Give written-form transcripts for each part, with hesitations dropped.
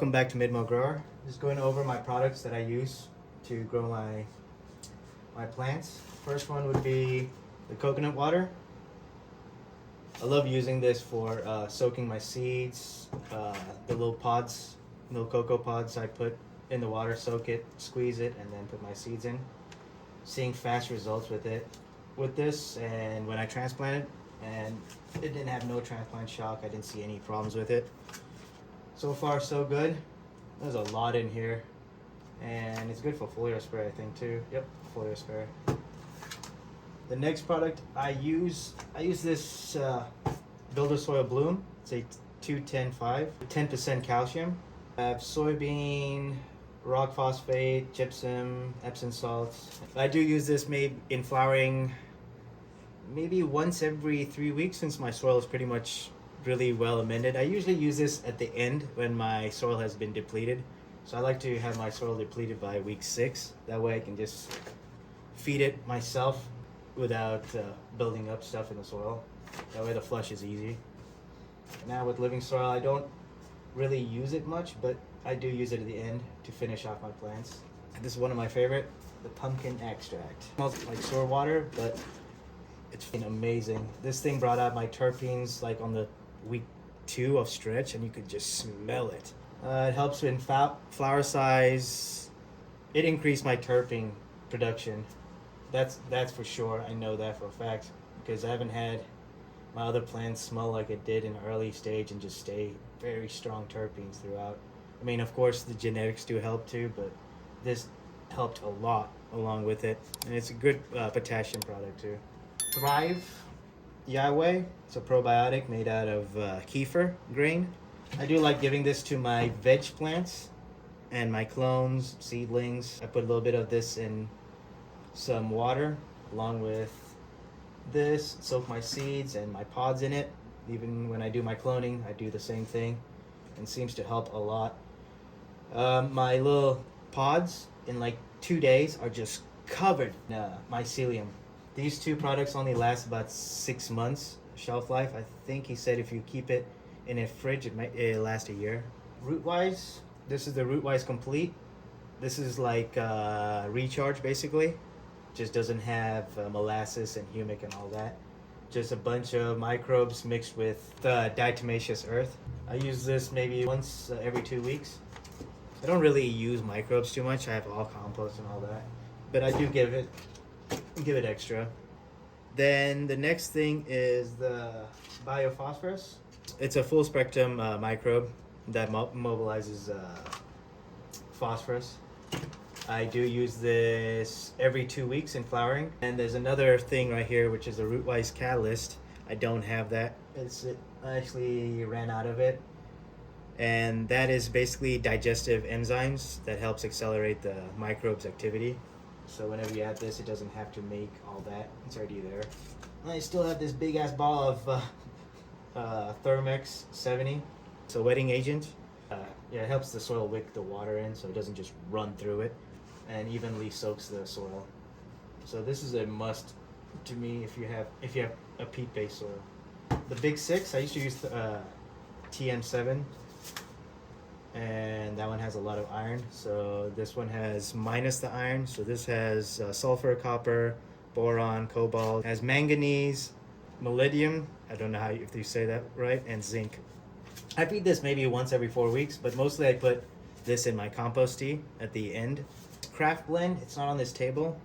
welcome back to Mid-Mo Grower. Just going over my products that I use to grow my plants. First one would be the coconut water. I love using this for soaking my seeds, the little pods, little cocoa pods I put in the water, soak it, squeeze it, and then put my seeds in. Seeing fast results with this, and when I transplanted, and it didn't have no transplant shock. I didn't see any problems with it. So far, so good. There's a lot in here, and it's good for foliar spray, I think, too. Yep, foliar spray. The next product I use this BuildASoil It's a 2-10-5, 10% calcium. I have soybean, rock phosphate, gypsum, Epsom salts. I do use this maybe in flowering maybe once every 3 weeks, since my soil is pretty much really well amended. I usually use this at the end when my soil has been depleted. So I like to have my soil depleted by week 6. That way I can just feed it myself without building up stuff in the soil. That way the flush is easy. Now with living soil, I don't really use it much, but I do use it at the end to finish off my plants. And this is one of my favorite, the pumpkin extract. It smells like sewer water, but it's amazing. This thing brought out my terpenes like on the week 2 of stretch, and you could just smell it. It helps in flower size. It increased my terpene production. That's for sure. I know that for a fact, because I haven't had my other plants smell like it did in the early stage and just stay very strong terpenes throughout. I mean, of course, the genetics do help too, but this helped a lot along with it. And it's a good potassium product too. Thrive Yah-Way. It's a probiotic made out of kefir grain. I do like giving this to my veg plants and my clones, seedlings. I put a little bit of this in some water along with this, soak my seeds and my pods in it. Even when I do my cloning, I do the same thing, and seems to help a lot. My little pods in like 2 days are just covered in mycelium. These two products only last about 6 months shelf life. I think he said if you keep it in a fridge, it'll last a year. Rootwise, this is the Rootwise Complete. This is like recharge basically. Just doesn't have molasses and humic and all that. Just a bunch of microbes mixed with diatomaceous earth. I use this maybe once every 2 weeks. I don't really use microbes too much. I have all compost and all that, but I do give it extra. Then the next thing is the biophosphorus. It's a full spectrum microbe that mobilizes phosphorus. I do use this every 2 weeks in flowering. And there's another thing right here, which is a Rootwise Catalyst. I don't have that. I actually ran out of it. And that is basically digestive enzymes that helps accelerate the microbes' activity. So whenever you add this, it doesn't have to make all that. It's already there. I still have this big ass ball of Thermex 70. It's a wetting agent. It helps the soil wick the water in so it doesn't just run through it, and evenly soaks the soil. So this is a must to me if you have a peat-based soil. The Big 6, I used to use TM7, and that one has a lot of iron. So this one has minus the iron. So this has sulfur, copper, boron, cobalt. It has manganese, Milllennium. I don't know if you say that right, and zinc. I feed this maybe once every 4 weeks, but mostly I put this in my compost tea at the end. Craft Blend, it's not on this table.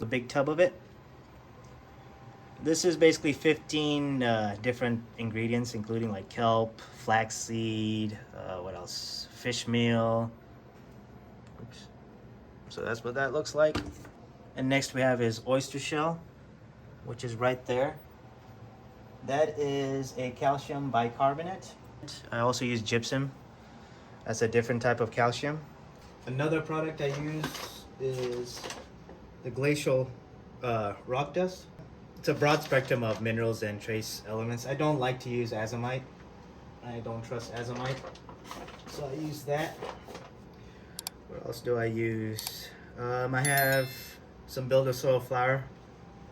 The big tub of it. This is basically 15 different ingredients, including like kelp, flaxseed, what else? Fish meal. Oops. So that's what that looks like. And next we have is Oyster Shell, which is right there. That is a calcium bicarbonate. I also use gypsum. That's a different type of calcium. Another product I use is the Glacier rock dust. It's a broad spectrum of minerals and trace elements. I don't like to use azomite. I don't trust azomite. So I use that. What else do I use? I have some BuildASoil flour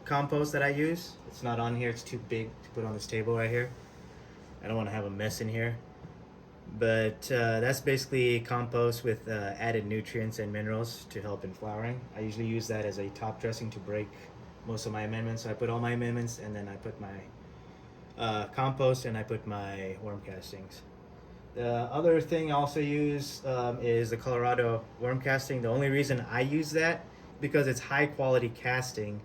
compost that I use. It's not on here. It's too big to put on this table right here. I don't want to have a mess in here. But that's basically compost with added nutrients and minerals to help in flowering. I usually use that as a top dressing to break most of my amendments. So I put all my amendments, and then I put my compost, and I put my worm castings. The other thing I also use is the Colorado worm casting. The only reason I use that because it's high quality casting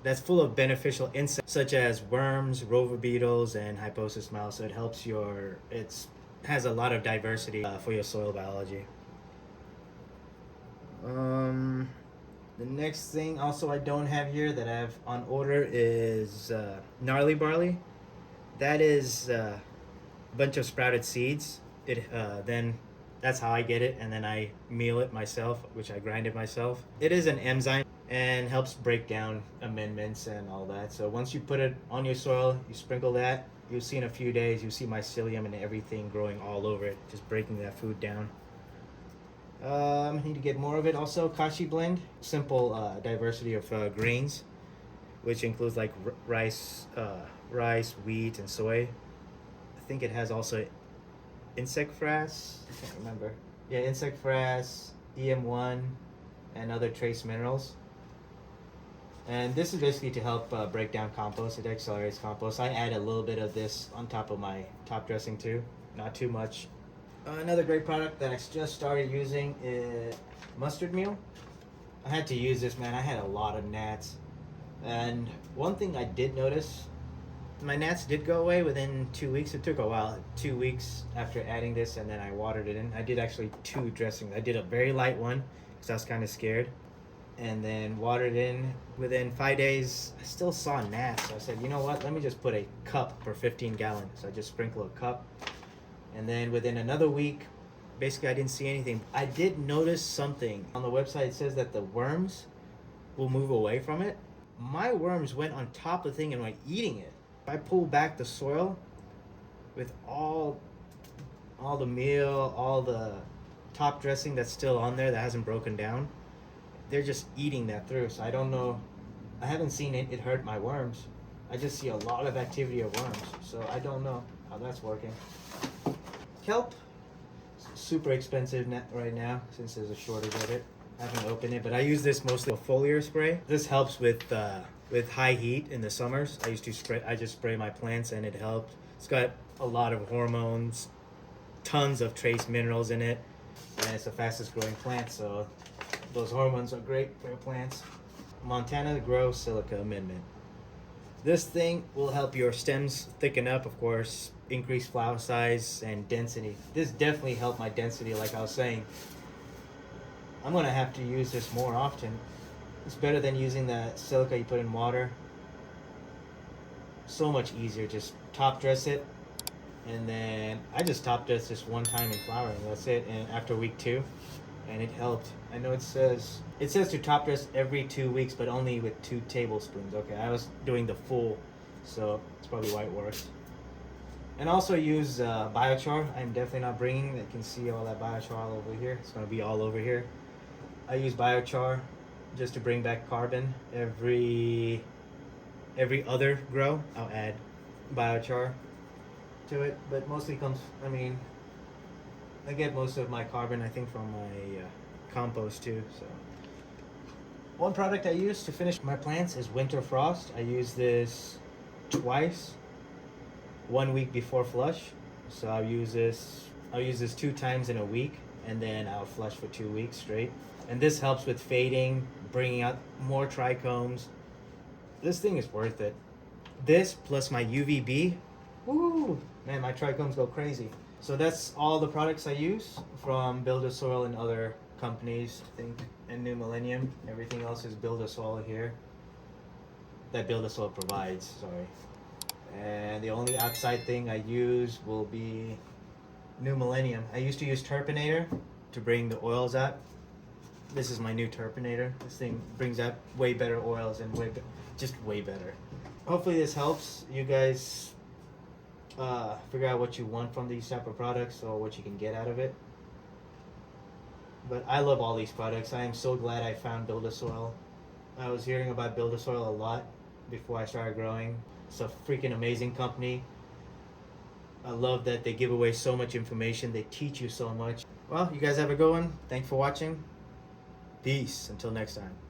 that's full of beneficial insects such as worms, rover beetles, and hyposis mouse. So it helps has a lot of diversity for your soil biology. The next thing also I don't have here that I have on order is Gnarly barley. That is a bunch of sprouted seeds. Then that's how I get it, and then I meal it myself, which I grind it myself. It is an enzyme and helps break down amendments and all that. So once you put it on your soil, you sprinkle that, you'll see in a few days, you'll see mycelium and everything growing all over it, just breaking that food down. I need to get more of it. Also, Kashi Blend, simple diversity of grains, which includes like rice, wheat, and soy. I think it has also insect frass. I can't remember. Yeah, insect frass, EM1, and other trace minerals. And this is basically to help break down compost. It accelerates compost. I add a little bit of this on top of my top dressing too, not too much. Another great product that I just started using is mustard meal. I had to use this, man. I had a lot of gnats. And one thing I did notice, my gnats did go away within 2 weeks. It took a while, 2 weeks after adding this, and then I watered it in. I did actually 2 dressings. I did a very light one because I was kind of scared, and then watered in. Within 5 days, I still saw gnats. So I said, you know what? Let me just put a cup per 15 gallon. So I just sprinkle a cup. And then within another week, basically I didn't see anything. I did notice something. On the website, it says that the worms will move away from it. My worms went on top of the thing and were eating it. If I pull back the soil with all the meal, all the top dressing that's still on there that hasn't broken down, they're just eating that through. So I don't know. I haven't seen it hurt my worms. I just see a lot of activity of worms. So I don't know how that's working. Kelp, super expensive right now since there's a shortage of it. I haven't opened it, but I use this mostly for foliar spray. This helps with high heat in the summers. I just spray my plants and it helped. It's got a lot of hormones, tons of trace minerals in it, and it's the fastest growing plant, so those hormones are great for your plants. MontanaGrow Silica Amendment. This thing will help your stems thicken up, of course, increase flower size and density. This definitely helped my density, like I was saying. I'm gonna have to use this more often. It's better than using the silica you put in water. So much easier. Just top dress it, and then I just top dress this one time in flowering. That's it. And after week 2, and it helped. I know it says to top dress every 2 weeks, but only with 2 tablespoons. Okay, I was doing the full, so it's probably why it works. And also use biochar. I'm definitely not bringing. You can see all that biochar all over here. It's gonna be all over here. I use biochar just to bring back carbon. Every other grow, I'll add biochar to it. But mostly I get most of my carbon, I think, from my compost too. So one product I use to finish my plants is Winter Frost. I use this twice. 1 week before flush. So I'll use this 2 times in a week, and then I'll flush for 2 weeks straight. And this helps with fading, bringing out more trichomes. This thing is worth it. This plus my UVB, woo, man, my trichomes go crazy. So that's all the products I use from BuildASoil and other companies, I think, and New Milllennium. Everything else is BuildASoil here. That BuildASoil provides, sorry. And the only outside thing I use will be New Milllennium. I used to use Terpinator to bring the oils out. This is my new Terpinator. This thing brings out way better oils and just way better. Hopefully this helps you guys figure out what you want from these type of products or what you can get out of it. But I love all these products. I am so glad I found BuildASoil. I was hearing about BuildASoil a lot before I started growing. It's a freaking amazing company. I love that they give away so much information. They teach you so much. Well, you guys have a good one. Thanks for watching. Peace. Until next time.